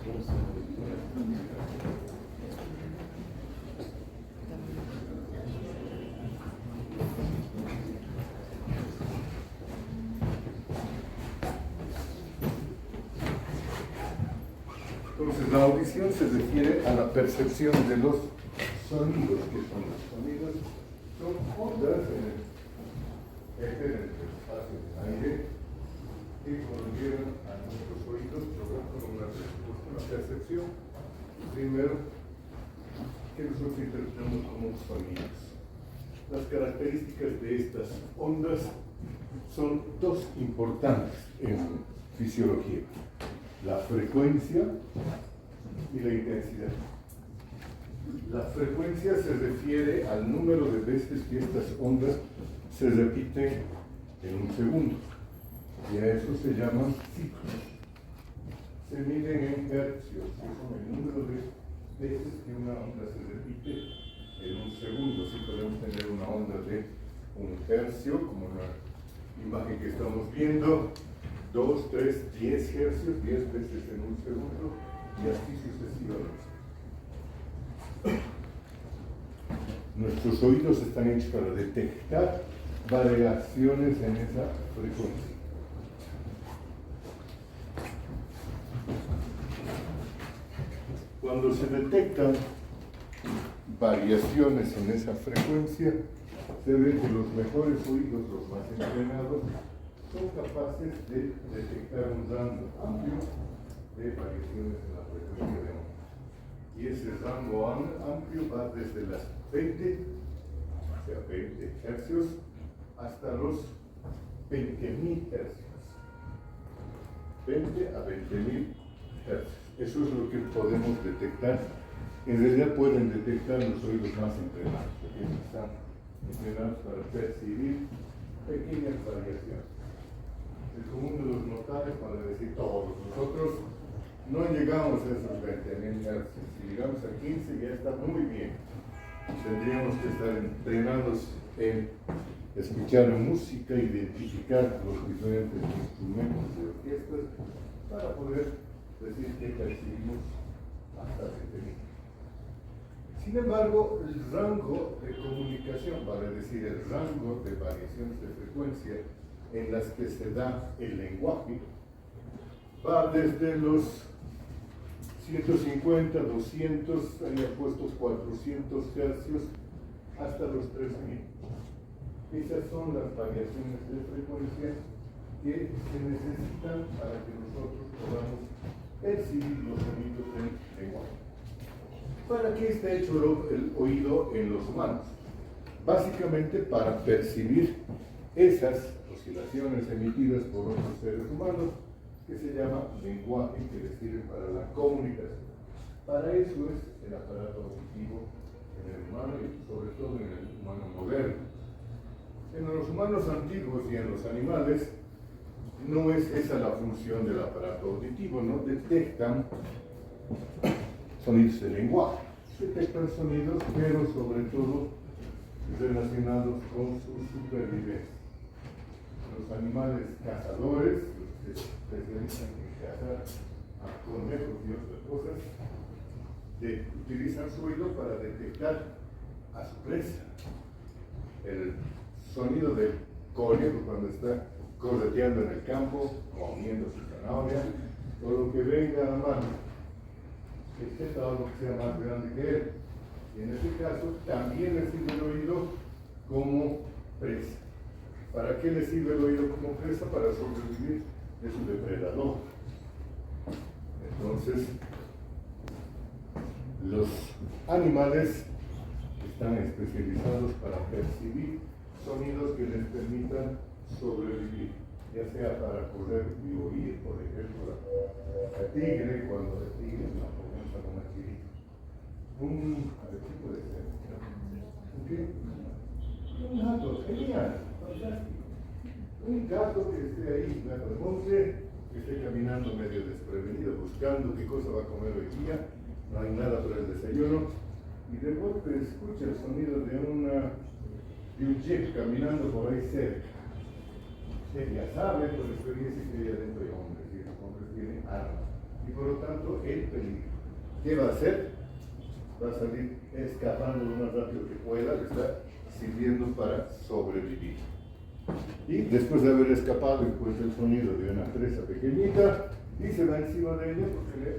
Entonces, la audición se refiere a la percepción de los sonidos, que son los sonidos, son ondas en el éter, en el espacio del aire, que conllevan a nuestros oídos, provocan una respuesta, una percepción, primero, que nosotros interpretamos como sonidos. Las características de estas ondas son dos importantes en fisiología: la frecuencia y la intensidad. La frecuencia se refiere al número de veces que estas ondas se repiten en un segundo, y a eso se llaman ciclos. Se miden en hercios, que son el número de veces que una onda se repite en un segundo. Si podemos tener una onda de un hercio, como la imagen que estamos viendo, 2, 3, 10 hercios, 10 veces en un segundo, y así sucesivamente. Nuestros oídos están hechos para detectar variaciones en esa frecuencia. Cuando se detectan variaciones en esa frecuencia, se ve que los mejores oídos, los más entrenados, son capaces de detectar un rango amplio de variaciones en la frecuencia de onda. Y ese rango amplio va desde las 20, o sea, 20 hercios, hasta los 20.000 hercios. 20 a 20.000 hercios. Eso es lo que podemos detectar. En realidad pueden detectar los oídos más entrenados, porque están entrenados para percibir pequeñas variaciones. El común de los mortales, para decir todos nosotros, no llegamos a esos 20.000 hercios. Si llegamos a 15 ya está muy bien. Tendríamos que estar entrenados en escuchar música, identificar los diferentes instrumentos de orquestas para poder decir que percibimos hasta 20.000. Sin embargo, el rango de comunicación, vale decir, el rango de variaciones de frecuencia en las que se da el lenguaje, va desde los 150, 200, hay puestos 400 hercios, hasta los 3000. Esas son las variaciones de frecuencia que se necesitan para que nosotros podamos percibir los sonidos del lenguaje. ¿Para qué está hecho el oído en los humanos? Básicamente para percibir esas oscilaciones emitidas por otros seres humanos, que se llama lenguaje, que les sirve para la comunicación. Para eso es el aparato auditivo en el humano y sobre todo en el humano moderno. En los humanos antiguos y en los animales no es esa la función del aparato auditivo, no detectan sonidos de lenguaje, detectan sonidos, pero sobre todo relacionados con su supervivencia. Los animales cazadores, los que se especializan en cazar a conejos y otras cosas, utilizan su oído para detectar a su presa. El sonido del conejo cuando está correteando en el campo, comiendo su zanahoria, o lo que venga a mano, excepto algo que sea más grande que él. Y en este caso también le sirve el oído como presa. ¿Para qué le sirve el oído como presa? Para sobrevivir de su depredador. Entonces, los animales están especializados para percibir sonidos que les permitan sobrevivir, ya sea para correr y huir, por ejemplo, el tigre, cuando el tigre es una comienza con un tigre. A ver, ¿qué puede ser? ¿Un qué? Un gato, genial, fantástico. Un gato que esté ahí, un gato de monte, que esté caminando medio desprevenido, buscando qué cosa va a comer hoy día, no hay nada para el desayuno, y de golpe escucha el sonido de un jeep caminando por ahí cerca. Él ya sabe por experiencia que ahí adentro hay hombres, y los hombres tienen armas, y y por lo tanto el peligro. ¿Qué va a hacer? Va a salir escapando lo más rápido que pueda, le está sirviendo para sobrevivir. Y después de haber escapado encuentra el sonido de una presa pequeñita y se va encima de ella porque le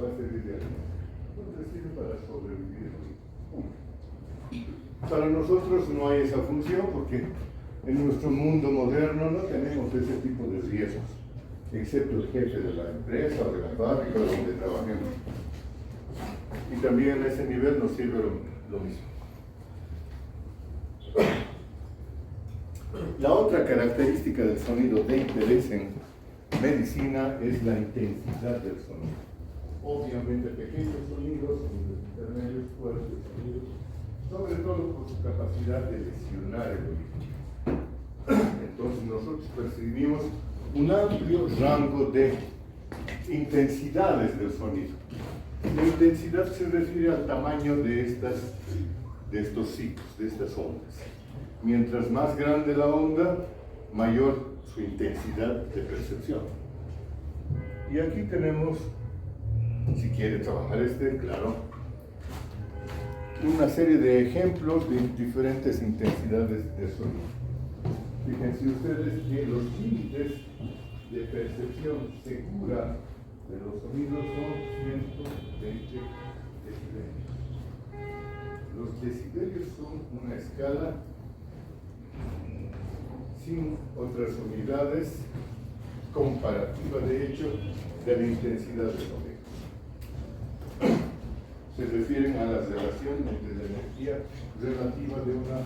va a servir de alimento. Entonces sirve para sobrevivir. Para nosotros no hay esa función porque en nuestro mundo moderno no tenemos ese tipo de riesgos, excepto el jefe de la empresa o de la fábrica donde trabajemos. Y también a ese nivel nos sirve lo mismo. La otra característica del sonido de interés en medicina es la intensidad del sonido. Obviamente pequeños sonidos, sonidos intermedios, fuertes sonidos, sobre todo por su capacidad de lesionar el oído. Entonces nosotros percibimos un amplio rango de intensidades del sonido. La intensidad se refiere al tamaño de estos ciclos, de estas ondas. Mientras más grande la onda, mayor su intensidad de percepción. Y aquí tenemos, si quiere trabajar claro, una serie de ejemplos de diferentes intensidades de sonido. Fíjense ustedes que los límites de percepción segura de los sonidos son 120 decibelios. Los decibelios son una escala sin otras unidades comparativa, de hecho, de la intensidad del sonido. Se refieren a la relación entre la energía relativa de una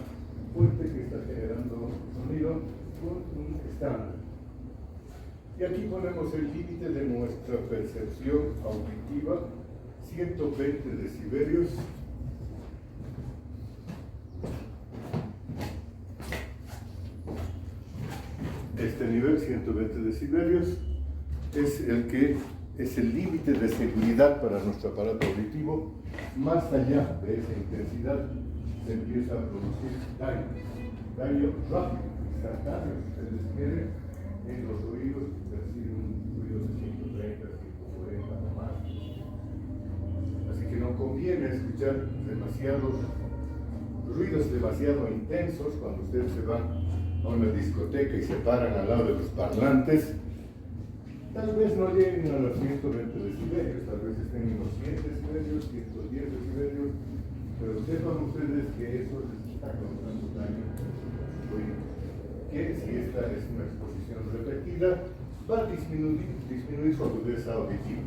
fuente que está generando sonido con un estándar. Y aquí ponemos el límite de nuestra percepción auditiva, 120 decibelios. Este nivel, 120 decibelios, es el límite de seguridad para nuestro aparato auditivo. Más allá de esa intensidad se empieza a producir daño rápido, instantáneo, si ustedes quieren, en los oídos que perciben un ruido de 130, 140 o más. Así que no conviene escuchar ruidos demasiado intensos cuando ustedes se van a una discoteca y se paran al lado de los parlantes. Tal vez no lleguen a los 120 decibelios, tal vez estén en los 100 decibelios, 110 decibelios, pero sepan ustedes que eso les está causando daño a sus oídos, que si esta es una exposición repetida, va a disminuir su agudeza auditiva.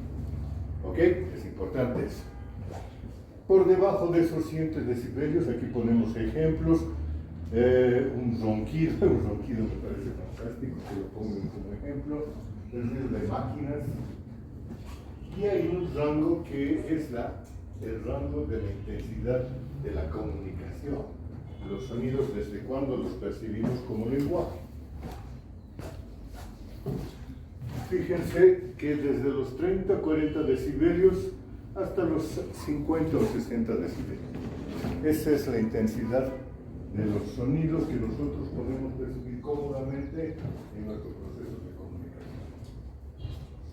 ¿Ok? Es importante eso. Por debajo de esos 100 decibelios, aquí ponemos ejemplos. Un ronquido me parece fantástico, que lo pongan como ejemplo, de máquinas. Y hay un rango que es el rango de la intensidad de la comunicación. Los sonidos, desde cuando los percibimos como lenguaje. Fíjense que desde los 30 40 decibelios hasta los 50 o 60 decibelios. Esa es la intensidad de los sonidos que nosotros podemos percibir cómodamente en nuestro proceso de comunicación.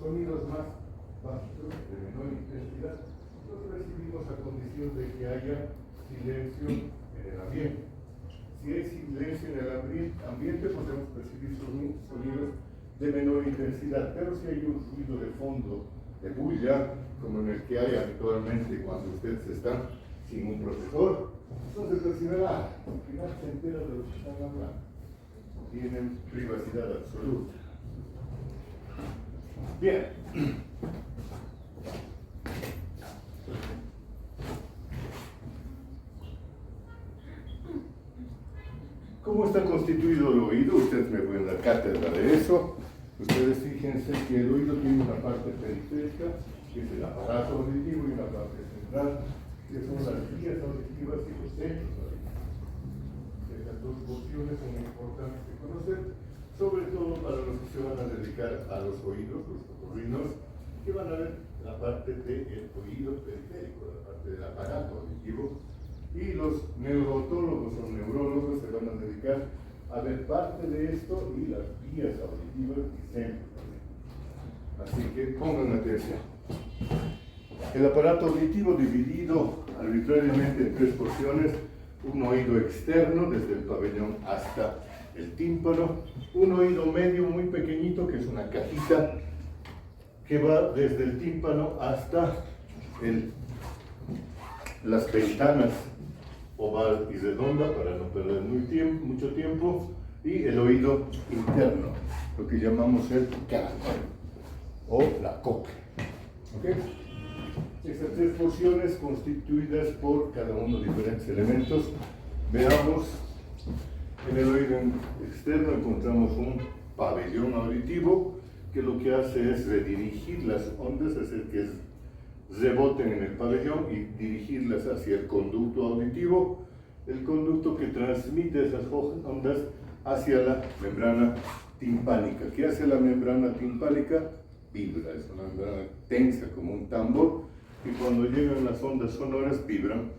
Sonidos más bajos, de menor intensidad, los percibimos a condición de que haya silencio en el ambiente. Si hay silencio en el ambiente, podemos percibir sonidos de menor intensidad, pero si hay un ruido de fondo, de bulla, como en el que hay habitualmente cuando ustedes están sin un profesor, entonces percibirá, al final se entera de lo que están hablando. Tienen privacidad absoluta. Bien. ¿Cómo está constituido el oído? Ustedes me pueden dar cátedra de eso. Ustedes fíjense que el oído tiene una parte periférica, que es el aparato auditivo, y una parte central, que son las vías auditivas y los centros auditivos. Estas dos porciones son importantes de conocer, sobre todo para los que se van a dedicar a los oídos, los otorrinos, que van a ver la parte del oído periférico, la parte del aparato auditivo, y los neurotólogos o neurólogos se van a dedicar a ver parte de esto y las vías auditivas y centros auditivos. Así que pongan atención. El aparato auditivo dividido arbitrariamente en tres porciones: un oído externo desde el pabellón hasta el tímpano, un oído medio muy pequeñito que es una cajita que va desde el tímpano hasta las ventanas oval y redonda para no perder mucho tiempo, y el oído interno, lo que llamamos el canal o la cóclea. ¿Okay? Estas tres porciones constituidas por cada uno de diferentes elementos. Veamos, en el oído externo encontramos un pabellón auditivo que lo que hace es redirigir las ondas, hacer que reboten en el pabellón y dirigirlas hacia el conducto auditivo, el conducto que transmite esas ondas hacia la membrana timpánica. ¿Qué hace la membrana timpánica? Vibra, es una membrana tensa como un tambor, y cuando llegan las ondas sonoras vibran,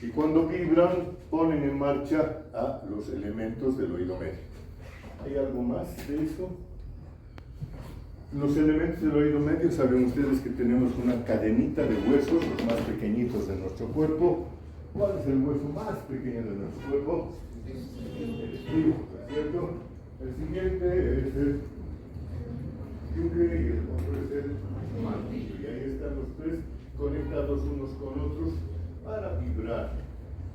y cuando vibran ponen en marcha a los elementos del oído medio. ¿Hay algo más de eso? Los elementos del oído medio, saben ustedes que tenemos una cadenita de huesos, los más pequeñitos de nuestro cuerpo. ¿Cuál es el hueso más pequeño de nuestro cuerpo? El estribo, ¿cierto? El siguiente es el yunque y el otro es el martillo. Y ahí están los tres conectados unos con otros para vibrar.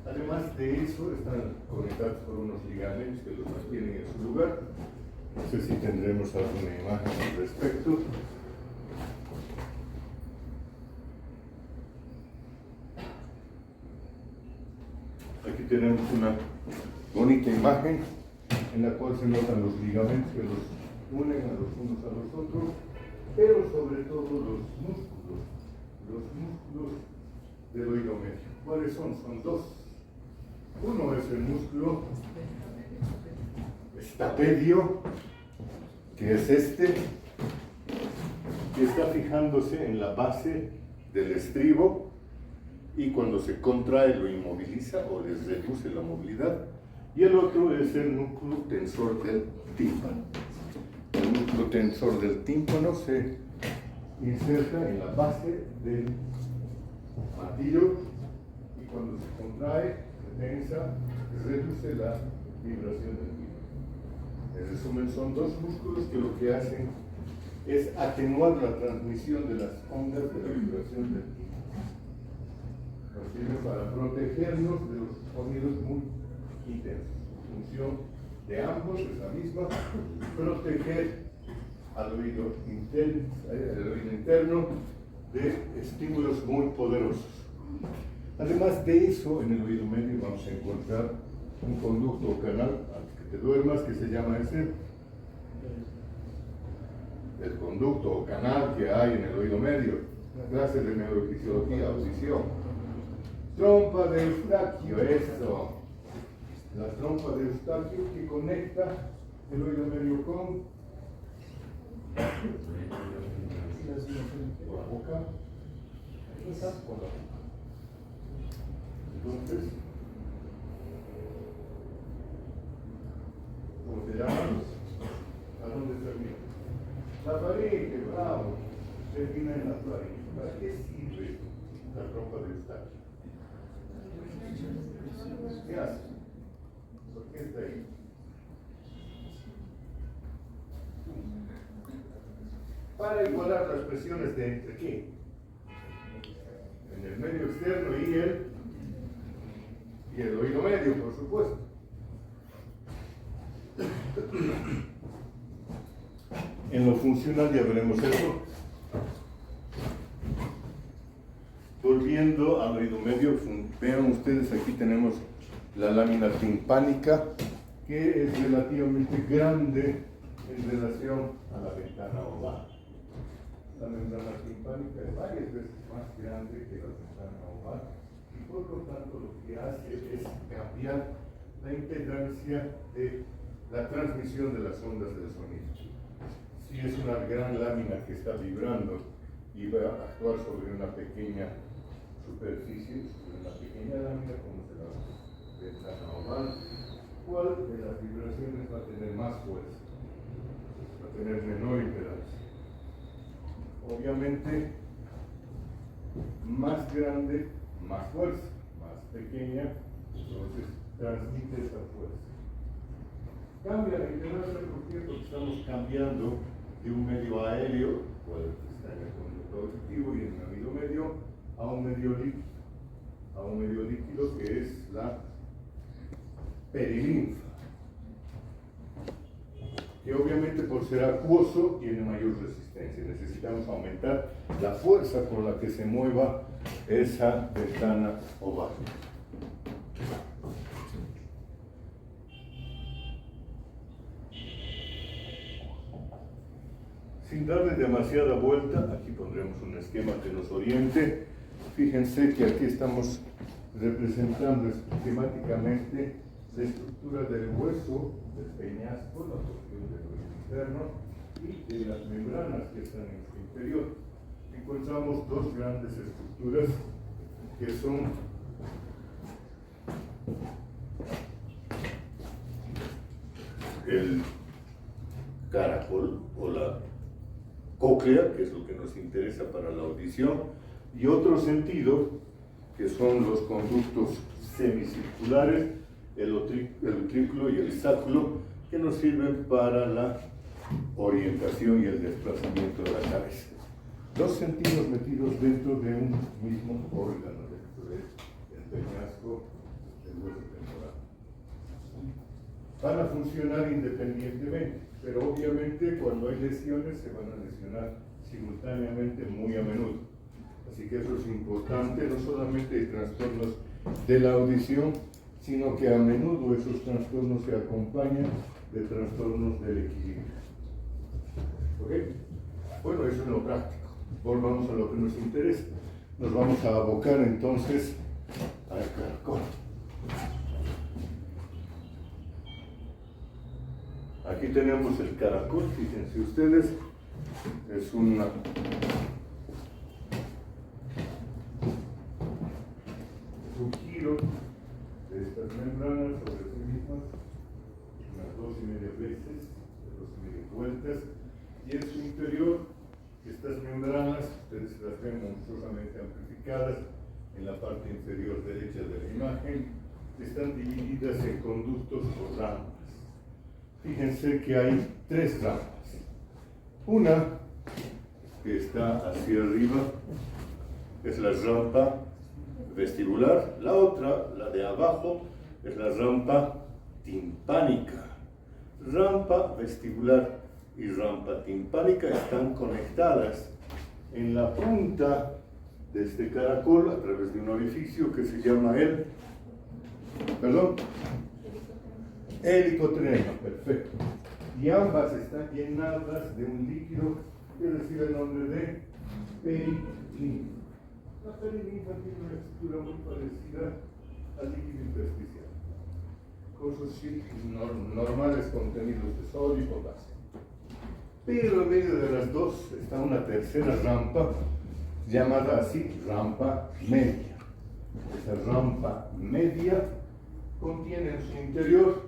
Además de eso, están conectados por unos ligamentos que los mantienen en su lugar. No sé si tendremos alguna imagen al respecto. Aquí tenemos una bonita imagen en la cual se notan los ligamentos que los unen a los unos a los otros, pero sobre todo los músculos del oído medio. ¿Cuáles son? Son dos. Uno es el músculo estapedio, que es este, que está fijándose en la base del estribo, y cuando se contrae lo inmoviliza o les reduce la movilidad. Y el otro es el núcleo tensor del tímpano. El núcleo tensor del tímpano se inserta en la base del martillo, y cuando se contrae, se tensa, reduce la vibración del tímpano. En resumen, son dos músculos que lo que hacen es atenuar la transmisión de las ondas de la vibración del tímpano. Nos sirve para protegernos de los sonidos muy intensos. La función de ambos es la misma: proteger al oído interno de estímulos muy poderosos. Además de eso, en el oído medio vamos a encontrar un conducto o canal, antes que te duermas, que se llama el conducto o canal que hay en el oído medio. Una clase de neurofisiología, audición. Trompa de Eustaquio, eso. La trompa de Eustaquio que conecta el oído medio con la boca. Con la boca. Entonces, ¿cómo te llamas? ¿A dónde termina? La faringe, bravo. Termina en la faringe. ¿Para qué sirve la trompa de Eustaquio? ¿Qué hace? ¿Por qué está ahí? Para igualar las presiones de entre qué? En el medio externo y el oído medio, por supuesto. En lo funcional ya veremos eso. Volviendo al oído medio, vean ustedes, aquí tenemos la lámina timpánica, que es relativamente grande en relación a la ventana oval. La membrana timpánica es varias veces más grande que la ventana oval, y por lo tanto lo que hace es cambiar la impedancia de la transmisión de las ondas del sonido. Si es una gran lámina que está vibrando y va a actuar sobre una pequeña superficie, sobre una pequeña lámina como será la ventana oval, ¿cuál de las vibraciones va a tener más fuerza? Va a tener menor impedancia. obviamente, más grande, más fuerza, más pequeña, entonces transmite esa fuerza. Cambia la inercia, ¿por qué? Porque estamos cambiando de un medio aéreo, cual está en el conducto auditivo y en el medio a un medio líquido que es la perilinfa, que obviamente por ser acuoso tiene mayor resistencia. Necesitamos aumentar la fuerza con la que se mueva esa ventana oval. Sin darle demasiada vuelta, aquí pondremos un esquema que nos oriente. Fíjense que aquí estamos representando esquemáticamente la estructura del hueso, del peñasco, la porción del hueso interno y de las membranas que están en su interior. Encontramos dos grandes estructuras que son el caracol o la cóclea, que es lo que nos interesa para la audición, y otro sentido, que son los conductos semicirculares, el utrículo y el sáculo, que nos sirven para la orientación y el desplazamiento de la cabeza. Dos sentidos metidos dentro de un mismo órgano, dentro del peñasco del hueso temporal. Van a funcionar independientemente, pero obviamente cuando hay lesiones se van a lesionar simultáneamente muy a menudo. Así que eso es importante, no solamente hay trastornos de la audición, sino que a menudo esos trastornos se acompañan de trastornos del equilibrio. ¿Ok? Bueno, eso es lo práctico. Volvamos a lo que nos interesa. Nos vamos a abocar entonces al caracol. Aquí tenemos el caracol, fíjense ustedes, es un giro de estas membranas sobre sí mismas, unas 2,5 veces, 2,5 vueltas, y en su interior, estas membranas, ustedes las ven monstruosamente amplificadas en la parte inferior derecha de la imagen, están divididas en conductos o ramas. Fíjense que hay tres ramas. Una que está hacia arriba es la rampa vestibular, la otra, la de abajo, es la rampa timpánica. Rampa vestibular y rampa timpánica están conectadas en la punta de este caracol a través de un orificio que se llama helicotrema, perfecto. Y ambas están llenadas de un líquido que recibe el nombre de perilinfa. La perilinfa tiene una estructura muy parecida al líquido intersticial, con sus normales contenidos de sodio y potasio. Pero en medio de las dos está una tercera rampa, llamada así rampa media. Esa rampa media contiene en su interior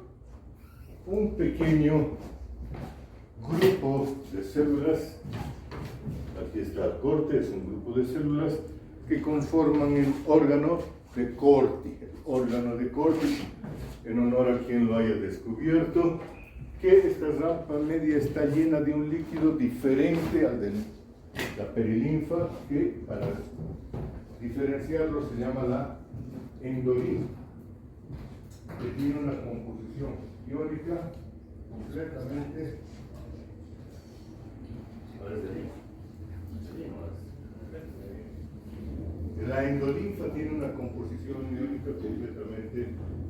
un pequeño grupo de células. Aquí está el corte, es un grupo de células que conforman el órgano de Corti. El órgano de Corti, en honor a quien lo haya descubierto, que esta rampa media está llena de un líquido diferente al de la perilinfa, que para diferenciarlo se llama la endolinfa, que tiene una composición iónica completamente. La endolinfa tiene una composición iónica completamente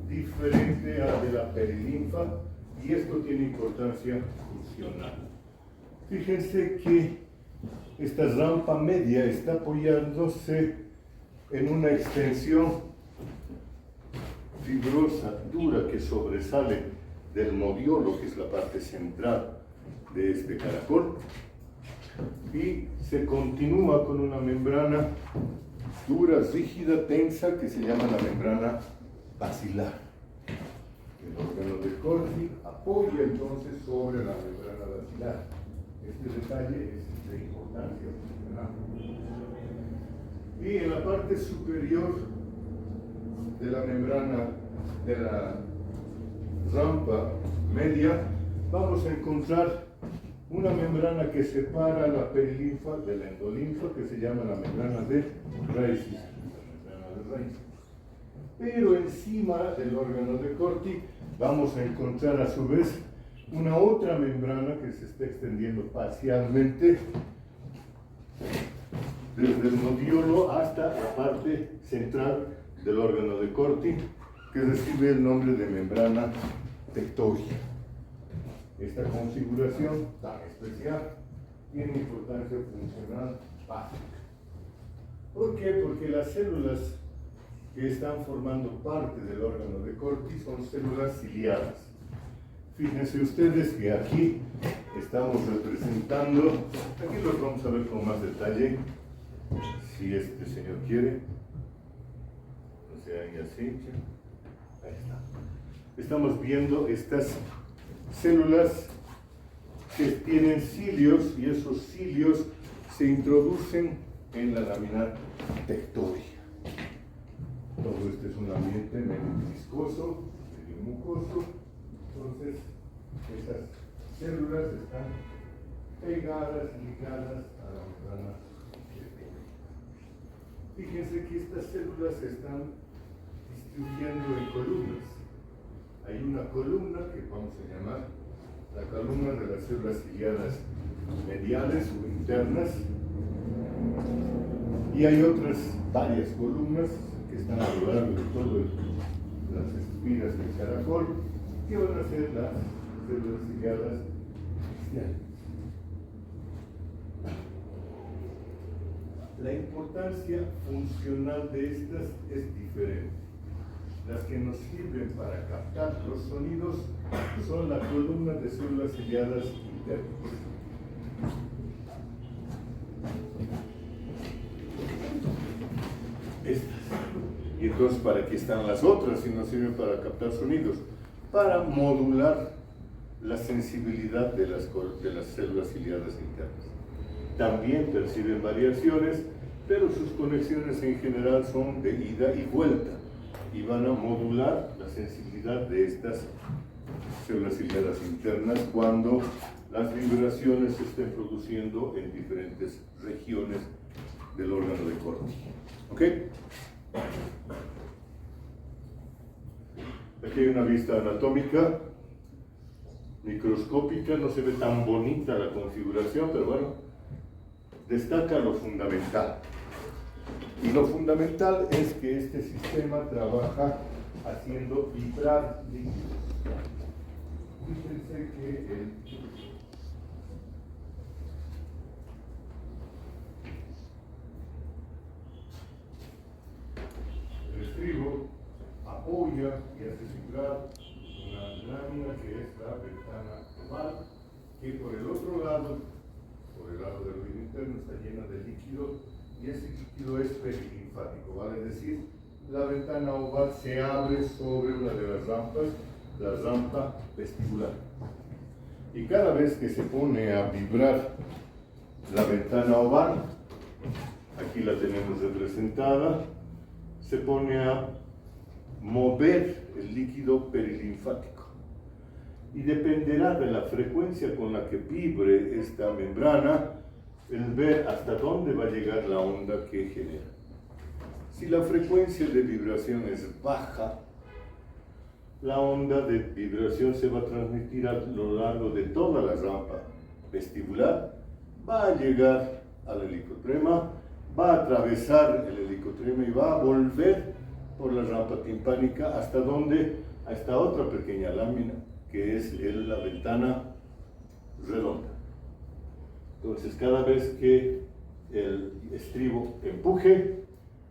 diferente a la de la perilinfa, y esto tiene importancia funcional. Fíjense que esta rampa media está apoyándose en una extensión fibrosa, dura, que sobresale del modiolo, que es la parte central de este caracol, y se continúa con una membrana dura, rígida, tensa, que se llama la membrana basilar. El órgano de Corti apoya entonces sobre la membrana basilar. Este detalle es de importancia. Y en la parte superior de la membrana de la rampa media vamos a encontrar una membrana que separa la perilinfa de la endolinfa, que se llama la membrana de Reisig. Pero encima del órgano de Corti vamos a encontrar a su vez una otra membrana que se está extendiendo parcialmente desde el nodiolo hasta la parte central del órgano de Corti, que recibe el nombre de membrana tectórica. Esta configuración tan especial tiene importancia funcional básica. ¿Por qué? Porque las células que están formando parte del órgano de Corti son células ciliadas. Fíjense ustedes que aquí estamos representando, aquí los vamos a ver con más detalle, si este señor quiere, o sea, y así, ahí está. Estamos viendo estas células que tienen cilios y esos cilios se introducen en la lámina tectórica. Todo este es un ambiente medio viscoso, medio mucoso, entonces esas células están pegadas, ligadas a la membrana tectórica. Fíjense que estas células se están distribuyendo en columnas. Hay una columna que vamos a llamar la columna de las células ciliadas mediales o internas, y hay otras varias columnas que están a lo largo de todas las espiras del caracol, que van a ser las células ciliadas axiales. La importancia funcional de estas es diferente. Las que nos sirven para captar los sonidos son la columna de células ciliadas internas. Estas. Y entonces, ¿para qué están las otras si nos sirven para captar sonidos? Para modular la sensibilidad de las células ciliadas internas. También perciben variaciones, pero sus conexiones en general son de ida y vuelta, y van a modular la sensibilidad de estas células ciliadas internas cuando las vibraciones se estén produciendo en diferentes regiones del órgano de Corti. ¿Ok? Aquí hay una vista anatómica microscópica, no se ve tan bonita la configuración, pero bueno, destaca lo fundamental. Y lo fundamental es que este sistema trabaja haciendo vibrar líquidos. Fíjense que el estribo apoya y hace vibrar una lámina que es la ventana oval, que por el otro lado, por el lado del oído interno, está llena de líquido, y ese líquido es perilinfático, vale decir, la ventana oval se abre sobre una de las rampas, la rampa vestibular. Y cada vez que se pone a vibrar la ventana oval, aquí la tenemos representada, se pone a mover el líquido perilinfático. Y dependerá de la frecuencia con la que vibre esta membrana, el ver hasta dónde va a llegar la onda que genera. Si la frecuencia de vibración es baja, la onda de vibración se va a transmitir a lo largo de toda la rampa vestibular, va a llegar al helicotrema, va a atravesar el helicotrema y va a volver por la rampa timpánica hasta donde, a esta otra pequeña lámina, que es la ventana redonda. Entonces, cada vez que el estribo empuje,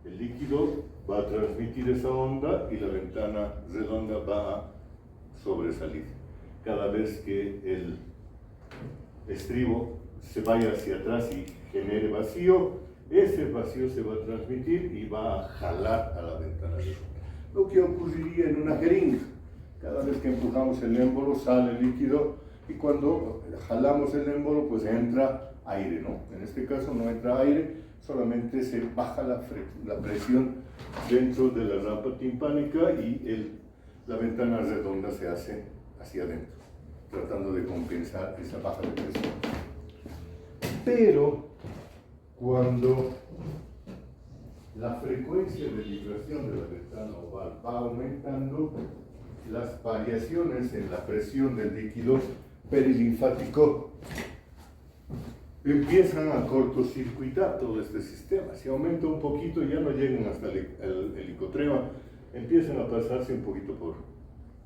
el líquido va a transmitir esa onda y la ventana redonda va a sobresalir. Cada vez que el estribo se vaya hacia atrás y genere vacío, ese vacío se va a transmitir y va a jalar a la ventana redonda. Lo que ocurriría en una jeringa. Cada vez que empujamos el émbolo sale el líquido, y cuando jalamos el émbolo pues entra aire, ¿no? En este caso no entra aire, solamente se baja la presión dentro de la rampa timpánica y la ventana redonda se hace hacia adentro, tratando de compensar esa baja de presión. Pero cuando la frecuencia de vibración de la ventana oval va aumentando, las variaciones en la presión del líquido perilinfático empiezan a cortocircuitar todo este sistema. Si aumenta un poquito, ya no llegan hasta el helicotrema, empiezan a pasarse un poquito por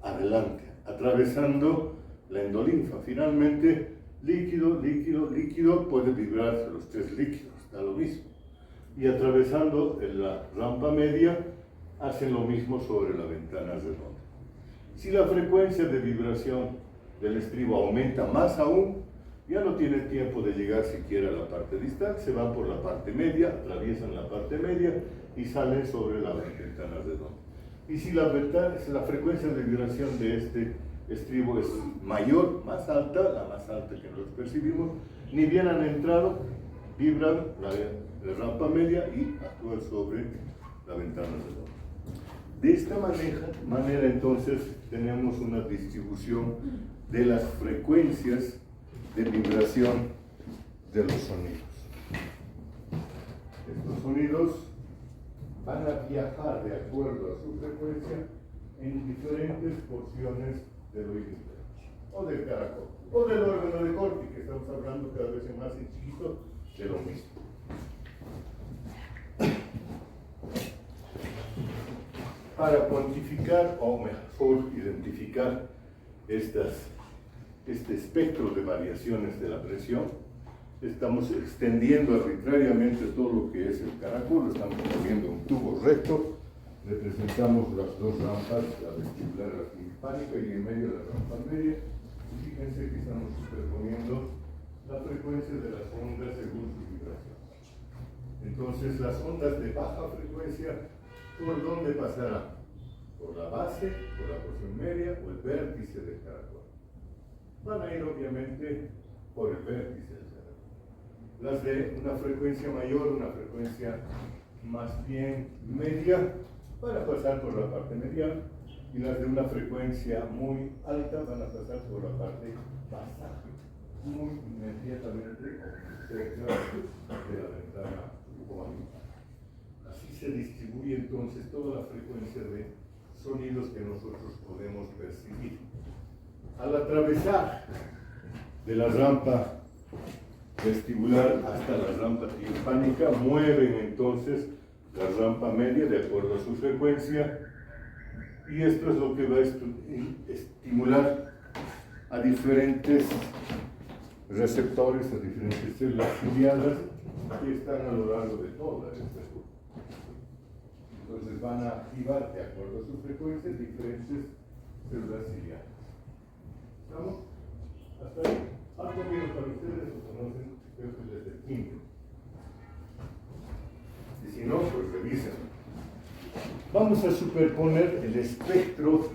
adelante, atravesando la endolinfa. Finalmente, líquido, líquido, líquido, puede vibrar los tres líquidos, da lo mismo. Y atravesando la rampa media, hacen lo mismo sobre la ventana redonda. Si la frecuencia de vibración del estribo aumenta más aún, ya no tiene tiempo de llegar siquiera a la parte distal, se van por la parte media, atraviesan la parte media y salen sobre la ventana redonda. Y si la frecuencia de vibración de este estribo es mayor, más alta, la más alta que nosotros percibimos, ni bien han entrado, vibran la rampa media y actúan sobre la ventana redonda. De esta manera entonces tenemos una distribución de las frecuencias de vibración de los sonidos. Estos sonidos van a viajar de acuerdo a su frecuencia en diferentes porciones del oído o del caracol o del órgano de Corti, que estamos hablando cada vez más en chiquito de lo mismo. Para cuantificar o mejor identificar este espectro de variaciones de la presión, estamos extendiendo arbitrariamente todo lo que es el caracol, estamos poniendo un tubo recto, representamos las dos rampas, la vestibular y la timpánica, y en medio de la rampa media, y fíjense que estamos superponiendo la frecuencia de las ondas según su vibración. Entonces, las ondas de baja frecuencia, ¿por dónde pasarán? ¿Por la base, por la porción media o el vértice del caracol? Van a ir obviamente por el vértice del caracol. Las de una frecuencia mayor, una frecuencia más bien media, van a pasar por la parte medial, y las de una frecuencia muy alta van a pasar por la parte baja, muy inmediatamente cerca de la ventana oval. Así se distribuye entonces toda la frecuencia de sonidos que nosotros podemos percibir. Al atravesar de la rampa vestibular hasta la rampa timpánica, mueven entonces la rampa media de acuerdo a su frecuencia, y esto es lo que va a estimular a diferentes receptores, a diferentes células ciliadas que están a lo largo de toda esta curva. Entonces van a activar de acuerdo a su frecuencia diferentes células ciliadas. ¿Estamos? ¿Hasta ahí? ¿Algo menos para ustedes o conocen? Creo que desde el quinto. Y si no, pues revisen. Vamos a superponer el espectro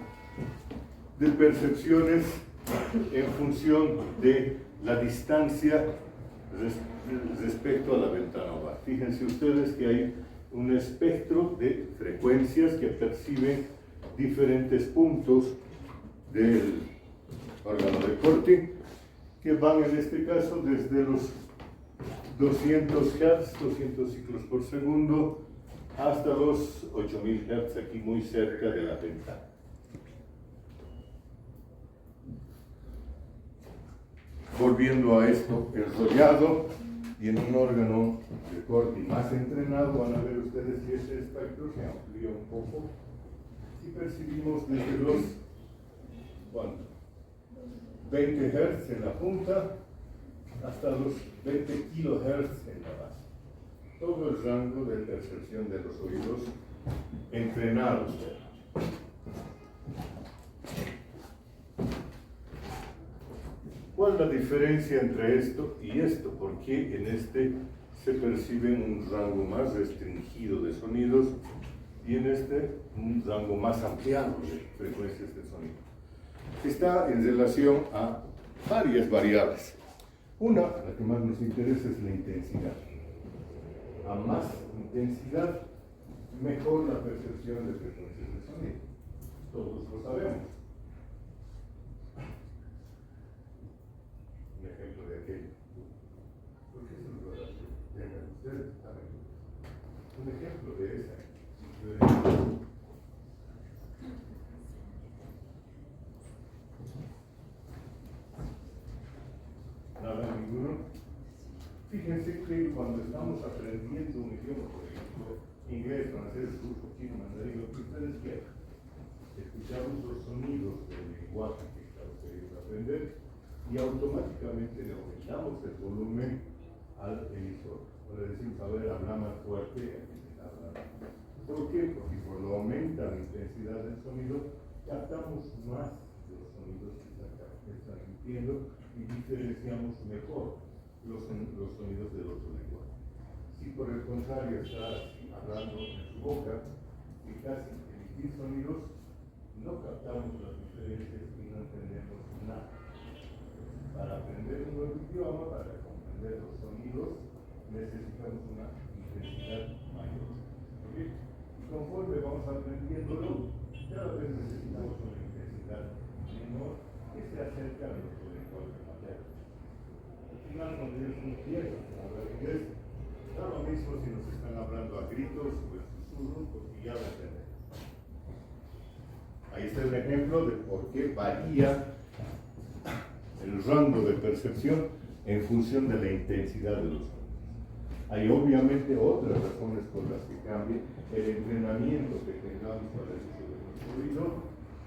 de percepciones en función de la distancia respecto a la ventana oval. Fíjense ustedes que hay un espectro de frecuencias que perciben diferentes puntos del órgano de Corti, que van en este caso desde los 200 Hz, 200 ciclos por segundo, hasta los 8000 Hz, aquí muy cerca de la ventana. Volviendo a esto, enrollado y en un órgano de Corti más entrenado, van a ver ustedes que ese espectro se amplía un poco y percibimos desde los 20 Hz en la punta hasta los 20 kHz en la base. Todo el rango de percepción de los oídos entrenados. ¿Cuál es la diferencia entre esto y esto? ¿Por qué en este se percibe un rango más restringido de sonidos y en este un rango más ampliado de frecuencias de sonido? Está en relación a varias variables. Una, la que más nos interesa, es la intensidad. A más intensidad, mejor la percepción de frecuencias de sonido. Todos lo sabemos. Un ejemplo de aquello. ¿Por qué se lo da? Tengan ustedes, saben. Un ejemplo de esa. Nada, ninguno. Fíjense que cuando estamos aprendiendo un idioma, por ejemplo, inglés, francés, ruso, chino, mandarín, lo que ustedes quieran, escuchamos los sonidos del lenguaje que estamos queriendo aprender y automáticamente le aumentamos el volumen al emisor. O le decimos, a ver, habla más fuerte, y aquí se habla. ¿Por qué? Porque cuando aumenta la intensidad del sonido, captamos más de los sonidos que están emitiendo y diferenciamos mejor los sonidos del otro lenguaje. Si por el contrario está hablando en su boca, quizás sin emitir sonidos, no captamos las diferencias y no entendemos nada. Para aprender un nuevo idioma, para comprender los sonidos, necesitamos una intensidad mayor. ¿Okay? Y conforme vamos aprendiéndolo, cada vez necesitamos una intensidad menor que se acerca a nuestro lenguaje materno. Al final, cuando ellos empiezan a hablar inglés, da lo mismo si nos están hablando a gritos o en susurros, porque ya lo entendemos. Ahí está el ejemplo de por qué varía el rango de percepción en función de la intensidad de los sonidos. Hay obviamente otras razones por las que cambia el entrenamiento que tengamos para el uso de nuestro oído.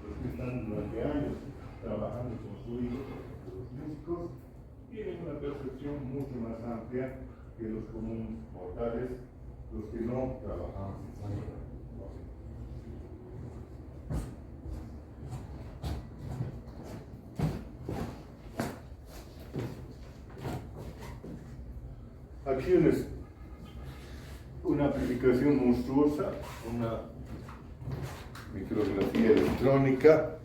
Los que están durante años trabajando con su oído, los músicos, tienen una percepción mucho más amplia que los comunes mortales, los que no trabajamos con su oído. Aquí una aplicación monstruosa, una micrografía electrónica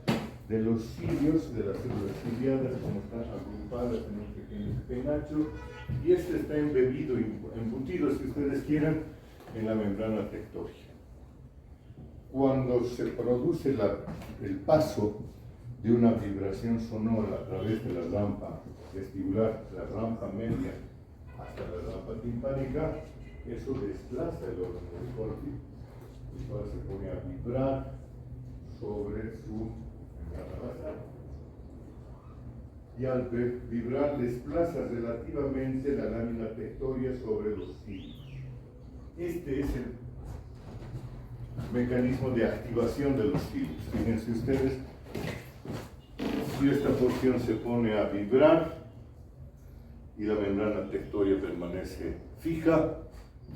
de los cilios, de las células ciliadas, como están agrupadas en un pequeño penacho, y este está embebido, embutido, si ustedes quieren, en la membrana tectórica. Cuando se produce el paso de una vibración sonora a través de la rampa vestibular, la rampa media, hasta la rampa timpánica, eso desplaza el órgano del corte, el cual se pone a vibrar sobre su membrana basal. Y al vibrar desplaza relativamente la lámina tectoria sobre los cilios. Este es el mecanismo de activación de los cilios. Fíjense ustedes, si esta porción se pone a vibrar y la membrana tectoria permanece fija,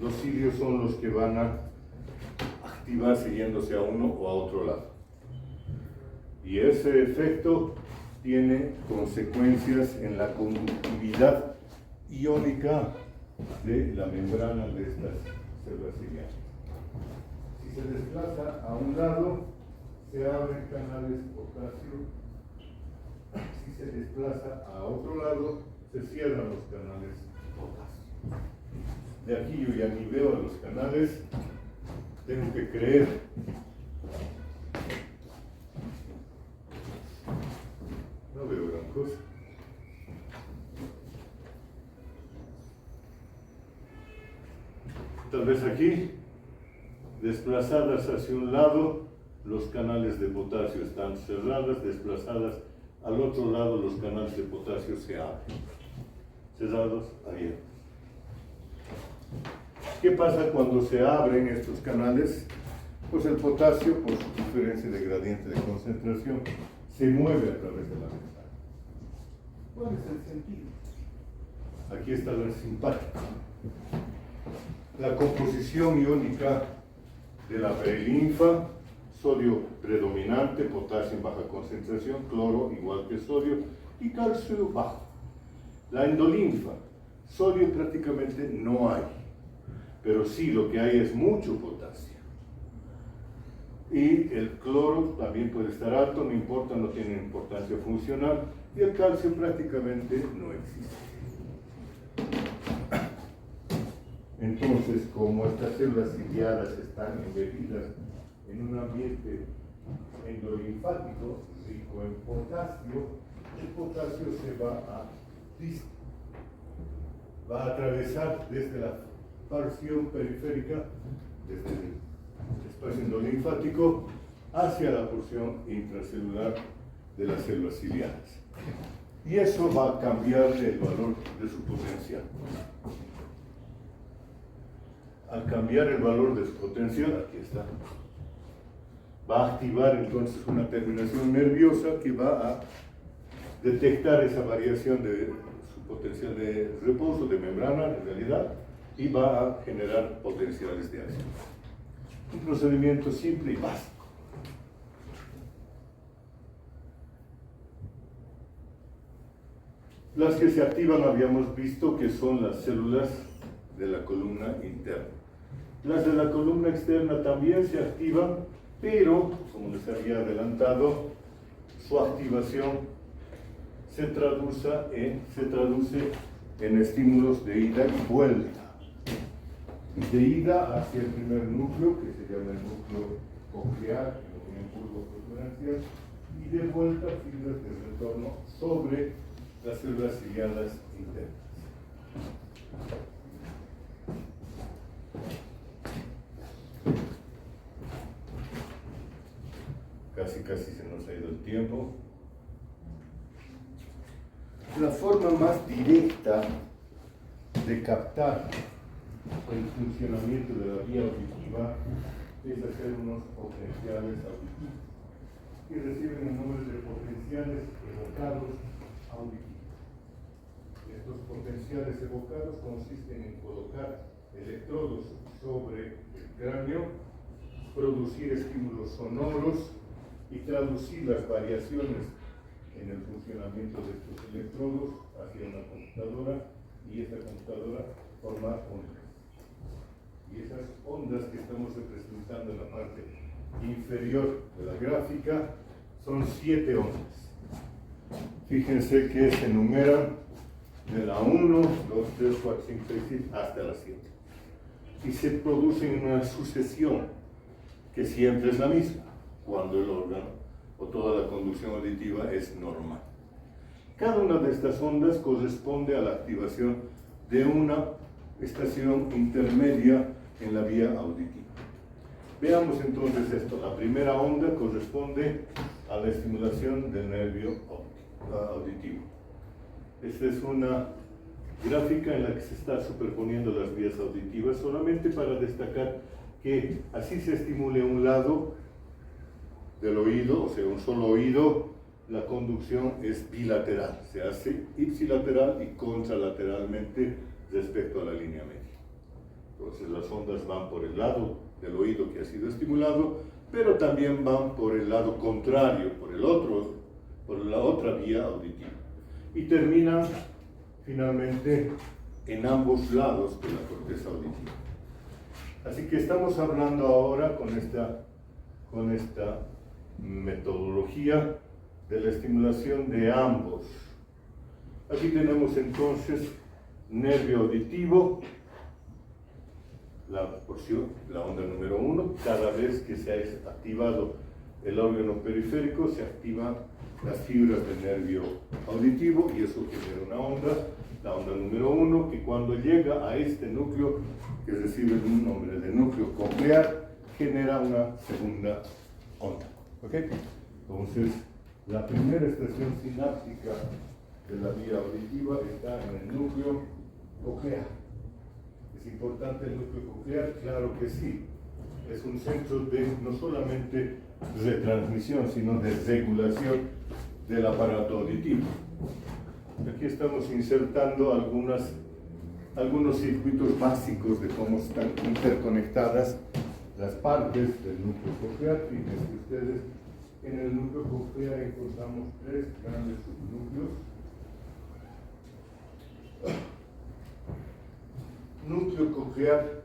los cilios son los que van a activarse yéndose a uno o a otro lado. Y ese efecto tiene consecuencias en la conductividad iónica de la membrana de estas células ciliares. Si se desplaza a un lado, se abren canales potasio. Si se desplaza a otro lado, se cierran los canales potasio. De aquí yo ya ni veo los canales, tengo que creer. No veo gran cosa. Tal vez aquí, desplazadas hacia un lado, los canales de potasio están cerradas, desplazadas al otro lado, los canales de potasio se abren. Cerrados, abiertos. ¿Qué pasa cuando se abren estos canales? Pues el potasio, por su diferencia de gradiente de concentración, se mueve a través de la membrana. ¿Cuál es el sentido? Aquí está la simpática. La composición iónica de la perilinfa: sodio predominante, potasio en baja concentración, cloro igual que sodio y calcio bajo. La endolinfa: sodio prácticamente no hay, pero sí lo que hay es mucho potasio. Y el cloro también puede estar alto, no importa, no tiene importancia funcional, y el calcio prácticamente no existe. Entonces, como estas células ciliadas están embebidas en un ambiente endolinfático rico en potasio, el potasio va a atravesar desde la porción periférica, desde el espacio endolinfático, hacia la porción intracelular de las células ciliadas. Y eso va a cambiar el valor de su potencial. Al cambiar el valor de su potencial, aquí está, va a activar entonces una terminación nerviosa que va a detectar esa variación de su potencial de reposo, de membrana en realidad, y va a generar potenciales de acción. Un procedimiento simple y básico. Las que se activan habíamos visto que son las células de la columna interna. Las de la columna externa también se activan, pero, como les había adelantado, su activación se traduce en estímulos de ida y vuelta. De ida hacia el primer núcleo, que se llama el núcleo coclear, en un impulso preferencial, y de vuelta fibras de retorno sobre las células ciliadas internas. Casi se nos ha ido el tiempo. La forma más directa de captar el funcionamiento de la vía auditiva es hacer unos potenciales auditivos que reciben el nombre de potenciales evocados auditivos. Estos potenciales evocados consisten en colocar electrodos sobre el cráneo, producir estímulos sonoros y traducir las variaciones en el funcionamiento de estos electrodos hacia una computadora, y esta computadora formar ondas. Y esas ondas que estamos representando en la parte inferior de la gráfica son 7 ondas. Fíjense que se enumeran de la 1, 2, 3, 4, 5, 6, 7 hasta la 7. Y se producen una sucesión que siempre es la misma cuando el órgano o toda la conducción auditiva es normal. Cada una de estas ondas corresponde a la activación de una estación intermedia en la vía auditiva. Veamos entonces esto. La primera onda corresponde a la estimulación del nervio auditivo. Esta es una gráfica en la que se están superponiendo las vías auditivas, solamente para destacar que así se estimule un lado del oído, o sea, un solo oído, la conducción es bilateral, se hace ipsilateral y contralateralmente respecto a la línea media. Entonces las ondas van por el lado del oído que ha sido estimulado, pero también van por el lado contrario, por la otra vía auditiva, y terminan finalmente en ambos lados de la corteza auditiva. Así que estamos hablando ahora con esta metodología de la estimulación de ambos. Aquí tenemos entonces nervio auditivo, la onda número 1. Cada vez que se ha activado el órgano periférico, se activan las fibras del nervio auditivo y eso genera una onda, la onda número 1, que cuando llega a este núcleo, que recibe el nombre de núcleo coclear, genera una segunda onda. ¿Okay? Entonces, la primera estación sináptica de la vía auditiva está en el núcleo coclear. ¿Es importante el núcleo coclear? Claro que sí. Es un centro de no solamente retransmisión, sino de regulación del aparato auditivo. Aquí estamos insertando algunos circuitos básicos de cómo están interconectadas las partes del núcleo coclear. Fíjense ustedes, en el núcleo coclear encontramos 3 grandes subnúcleos. Núcleo coclear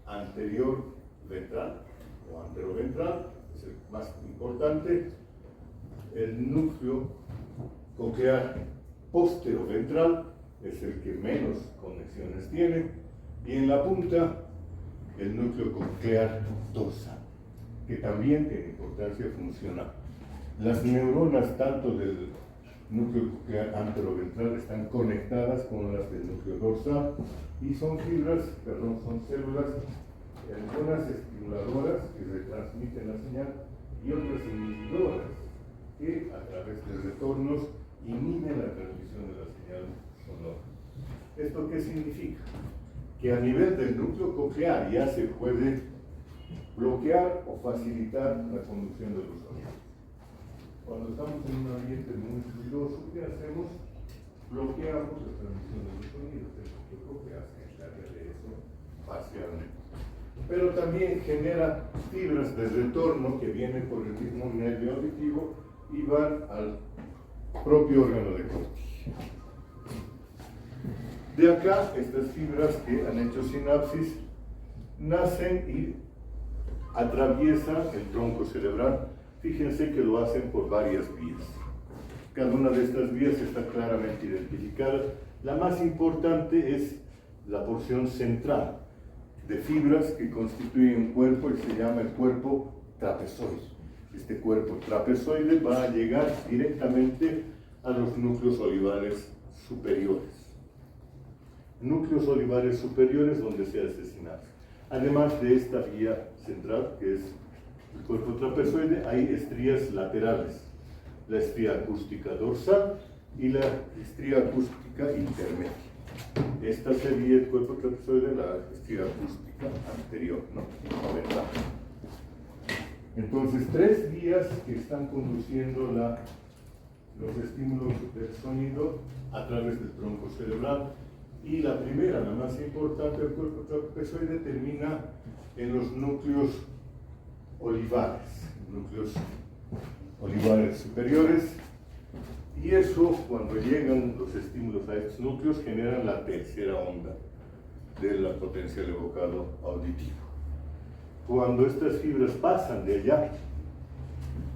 anterior ventral o anteroventral es el más importante. El núcleo coclear posteroventral es el que menos conexiones tiene, Y en la punta, el núcleo coclear dorsal, que también tiene importancia funcional. Las neuronas, tanto del núcleo coclear anteroventral, están conectadas con las del núcleo dorsal y son son células, algunas estimuladoras que retransmiten la señal y otras inhibidoras que a través de retornos inhiben la transmisión de la señal sonora. ¿Esto qué significa? Que a nivel del núcleo coclear ya se puede bloquear o facilitar la conducción de los sonidos. Cuando estamos en un ambiente muy ruidoso, ¿qué hacemos? Bloqueamos la transmisión de los sonidos. El núcleo coclear se encarga de eso parcialmente. Pero también genera fibras de retorno que vienen por el mismo nervio auditivo y van al propio órgano de Corti. De acá, estas fibras que han hecho sinapsis nacen y atraviesan el tronco cerebral. Fíjense que lo hacen por varias vías. Cada una de estas vías está claramente identificada. La más importante es la porción central de fibras que constituyen un cuerpo y se llama el cuerpo trapezoide. Este cuerpo trapezoide va a llegar directamente a los núcleos olivares superiores. Núcleos olivares superiores donde se hace sinapsis. Además de esta vía central, que es el cuerpo trapezoide, hay estrías laterales. La estría acústica dorsal y la estría acústica intermedia. Esta sería el cuerpo trapezoide, la estría acústica anterior, ¿no? Ventral. Entonces, tres vías que están conduciendo los estímulos del sonido a través del tronco cerebral. Y la primera, la más importante del cuerpo trapezoide, termina en los núcleos olivares superiores. Y eso, cuando llegan los estímulos a estos núcleos, generan la tercera onda del potencial evocado auditivo. Cuando estas fibras pasan de allá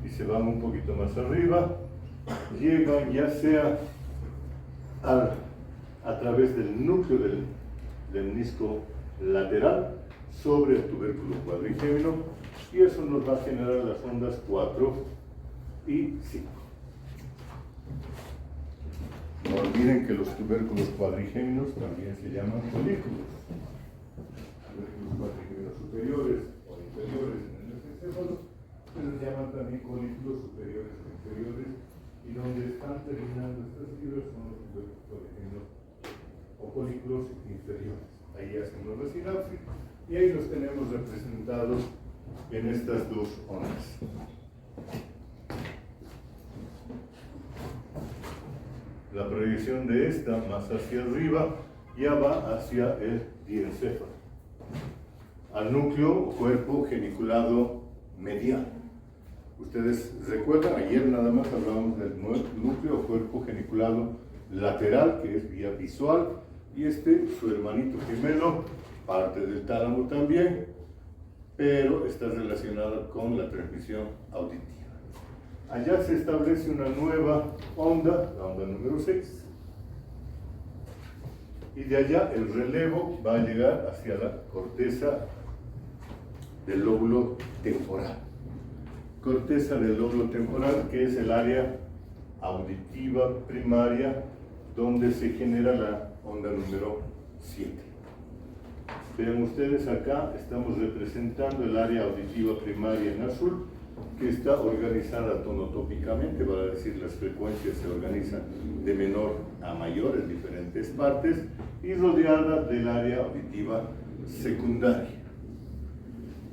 y se van un poquito más arriba, llegan ya sea a través del núcleo del menisco lateral sobre el tubérculo cuadrigémino, y eso nos va a generar las ondas 4 y 5. No olviden que los tubérculos cuadrigéminos también se llaman folículos. Tubérculos cuadrigéminos superiores o inferiores en el encéfalo se les llaman también folículos superiores o inferiores, y donde están terminando estas fibras son los tubérculos cuadrigéminos o folículos inferiores. Ahí hacemos la sinapsis y ahí los tenemos representados en estas dos ondas. La proyección de esta más hacia arriba ya va hacia el diencéfalo, al núcleo o cuerpo geniculado medial. Ustedes recuerdan, ayer nada más hablábamos del núcleo o cuerpo geniculado lateral, que es vía visual, y su hermanito gemelo, parte del tálamo también, pero está relacionado con la transmisión auditiva. Allá se establece una nueva onda, la onda número 6. Y de allá el relevo va a llegar hacia la corteza del lóbulo temporal. Corteza del lóbulo temporal, que es el área auditiva primaria donde se genera la onda número 7. Vean ustedes acá, estamos representando el área auditiva primaria en azul, que está organizada tonotópicamente, para decir las frecuencias se organizan de menor a mayor en diferentes partes, y rodeada del área auditiva secundaria.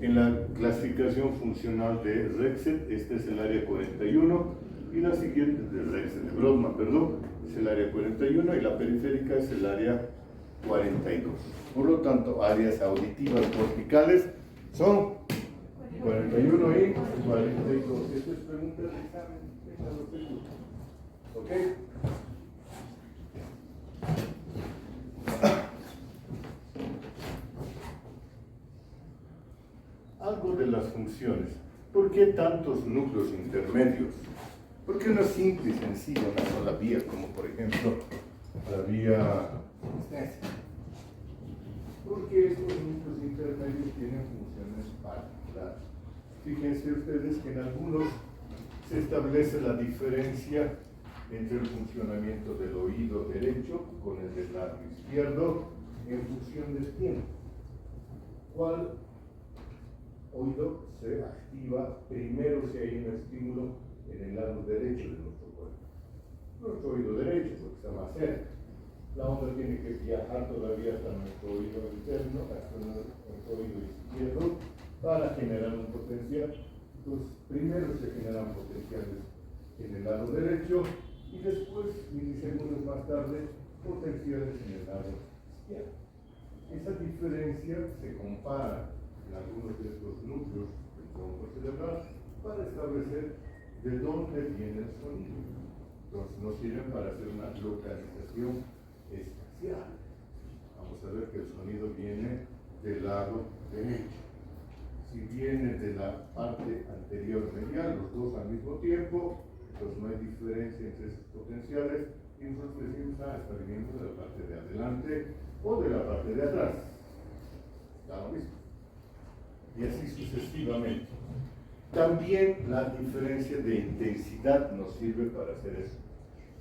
En la clasificación funcional de Rexet, este es el área 41, y la siguiente de Rexet, de Brodmann, perdón, es el área 41, y la periférica es el área 42. Por lo tanto, áreas auditivas corticales son 41 y 42. Esta es pregunta de examen. ¿Ok? Algo de las funciones. ¿Por qué tantos núcleos intermedios? ¿Por qué no es simple y sencillo una sola vía, como por ejemplo la vía? porque estos núcleos intermedios tienen funciones particulares. Fíjense ustedes que en algunos se establece la diferencia entre el funcionamiento del oído derecho con el del labio izquierdo en función del tiempo. ¿Cuál oído se activa primero si hay un estímulo en el lado derecho de nuestro cuerpo? Nuestro oído derecho, porque está más cerca. La onda tiene que viajar todavía hasta nuestro oído interno, hasta nuestro oído izquierdo, para generar un potencial. Entonces, primero se generan potenciales en el lado derecho y después, milisegundos más tarde, potenciales en el lado izquierdo. Esa diferencia se compara en algunos de estos núcleos del tronco cerebral para establecer de dónde viene el sonido. Entonces, nos sirven para hacer una localización espacial. Vamos a ver que el sonido viene del lado derecho. Si viene de la parte anterior medial, los dos al mismo tiempo, entonces no hay diferencia entre esos potenciales y nosotros decimos, está viniendo de la parte de adelante o de la parte de atrás. Da lo mismo. Y así sucesivamente. También la diferencia de intensidad nos sirve para hacer eso.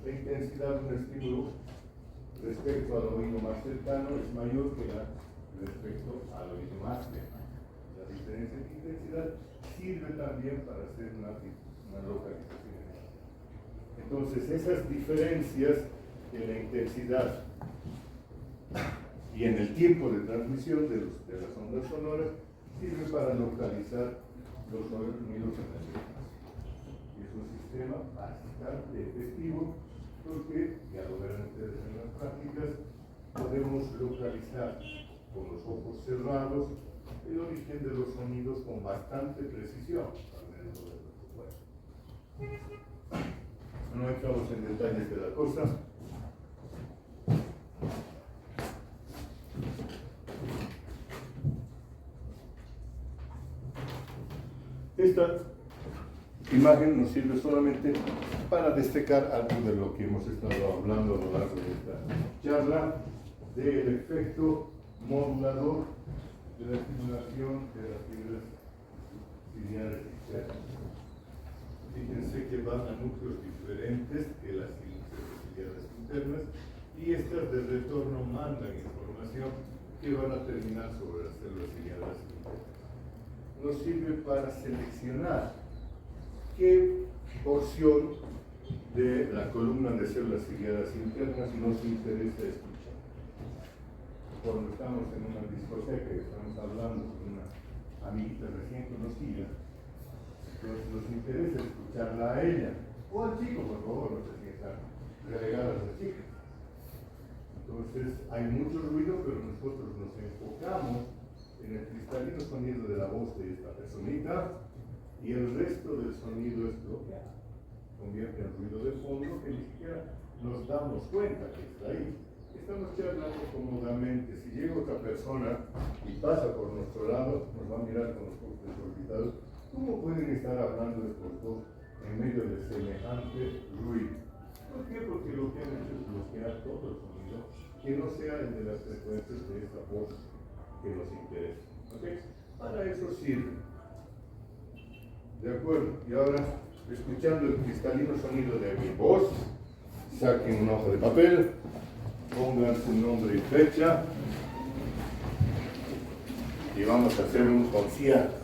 La intensidad de un estímulo respecto al oído más cercano es mayor que la respecto al oído más lejano. La diferencia de intensidad sirve también para hacer una localización. Entonces, esas diferencias en la intensidad y en el tiempo de transmisión de las ondas sonoras sirve para localizar los sonidos en el espacio. Y es un sistema bastante efectivo porque, ya lo verán ustedes en las prácticas, podemos localizar con los ojos cerrados el origen de los sonidos con bastante precisión alrededor de nuestro cuerpo. No entramos en detalles de la cosa. Esta imagen nos sirve solamente para destacar algo de lo que hemos estado hablando a lo largo de esta charla, del efecto modulador de la estimulación de las fibras ciliares externas. Fíjense que van a núcleos diferentes que las fibras ciliares internas y estas de retorno mandan información que van a terminar sobre las células ciliares internas. Nos sirve para seleccionar qué porción de la columna de células ciliadas internas nos interesa escuchar. Cuando estamos en una discoteca y estamos hablando con una amiguita recién conocida, entonces nos interesa escucharla a ella, o al chico, por favor, no se sientan relegadas las chicas. Entonces hay mucho ruido, pero nosotros nos enfocamos en el cristalino sonido de la voz de esta personita y el resto del sonido es bloqueado. Convierte en ruido de fondo que ni siquiera nos damos cuenta que está ahí. Estamos charlando cómodamente. Si llega otra persona y pasa por nuestro lado, nos va a mirar con los ojos desorbitados. ¿Cómo pueden estar hablando estos dos en medio de semejante ruido? ¿Por qué? Porque lo que han hecho es bloquear todo el sonido que no sea el de las frecuencias de esta voz que nos interesa. ¿Okay? Para eso sirve. ¿De acuerdo? Y ahora, escuchando el cristalino sonido de mi voz, saquen una hoja de papel, pongan su nombre y fecha y vamos a hacer un concierto.